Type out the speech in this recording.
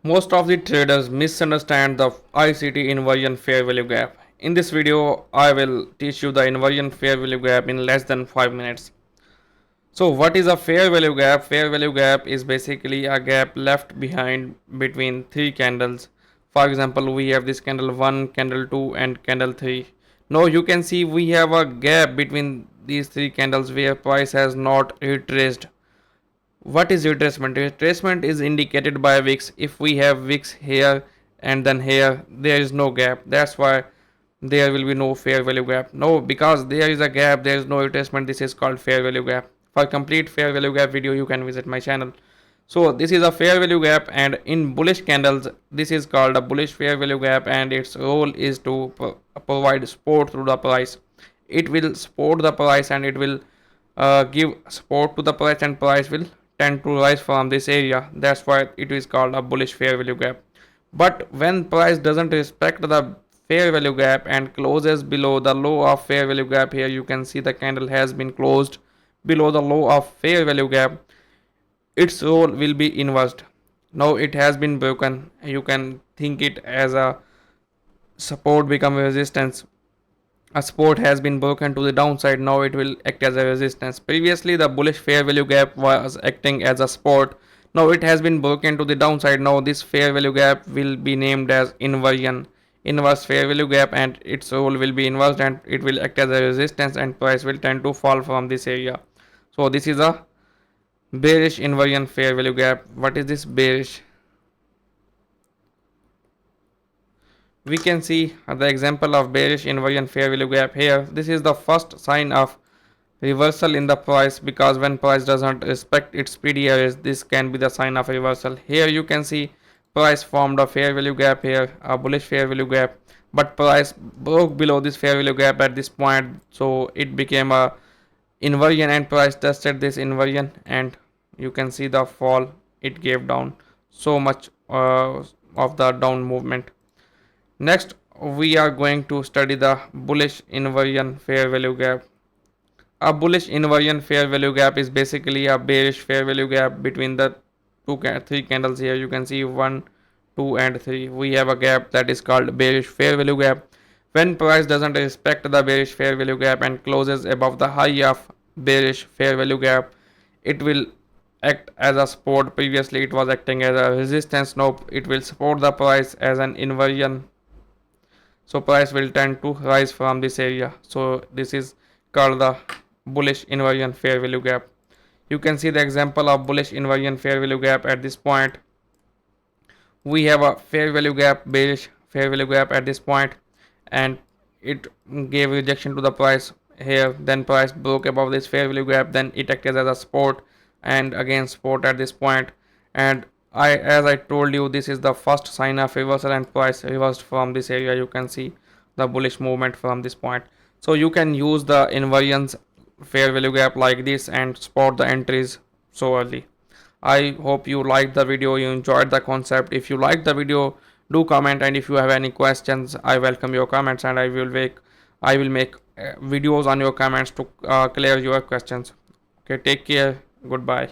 Most of the traders misunderstand the ICT inversion fair value gap. In this video, I will teach you the inversion fair value gap in less than 5 minutes. So what is a fair value gap? Fair value gap is basically a gap left behind between three candles. For example, we have this candle 1, candle 2 and candle 3. Now you can see we have a gap between these three candles where price has not retraced. What is retracement? Retracement is indicated by wicks. If we have wicks here and then here, there is no gap. That's why there will be no fair value gap. No, because there is a gap, there is no retracement. This is called fair value gap. For complete fair value gap video, you can visit my channel. So this is a fair value gap, and in bullish candles, this is called a bullish fair value gap, and its role is to provide support through the price. It will support the price and it will give support to the price, and price will tend to rise from this area. That's why it is called a bullish fair value gap. But when price doesn't respect the fair value gap and closes below the low of fair value gap, here you can see the candle has been closed below the low of fair value gap, its role will be inversed. Now it has been broken. You can think it as a support become resistance. A support has been broken to the downside. Now it will act as a resistance. Previously the bullish fair value gap was acting as a support. Now it has been broken to the downside. Now this fair value gap will be named as inversion, inverse fair value gap, and its role will be inversed and it will act as a resistance, and price will tend to fall from this area. So this is a bearish inversion fair value gap. What is this bearish? We can see the example of bearish inversion fair value gap here. This is the first sign of reversal in the price, because when price doesn't respect its PD areas, this can be the sign of reversal. Here you can see price formed a fair value gap here, a bullish fair value gap, but price broke below this fair value gap at this point, so it became a inversion, and price tested this inversion, and you can see the fall it gave down. So much of the down movement. Next, we are going to study the bullish inversion fair value gap. A bullish inversion fair value gap is basically a bearish fair value gap between the three candles. Here you can see 1, 2 and 3. We have a gap that is called bearish fair value gap. When price doesn't respect the bearish fair value gap and closes above the high of bearish fair value gap, it will act as a support. Previously it was acting as a resistance. Now it will support the price as an inversion, so price will tend to rise from this area. So this is called the bullish inversion fair value gap. You can see the example of bullish inversion fair value gap. At this point we have a fair value gap, bearish fair value gap at this point, and it gave rejection to the price here. Then price broke above this fair value gap, then it acted as a support, and again support at this point. And as I told you, this is the first sign of reversal, and price reversed from this area. You can see the bullish movement from this point. So you can use the inversions fair value gap like this and spot the entries so early. I hope you liked the video, you enjoyed the concept. If you liked the video, do comment, and if you have any questions, I welcome your comments, and I will make videos on your comments to clear your questions. Okay, take care. Goodbye.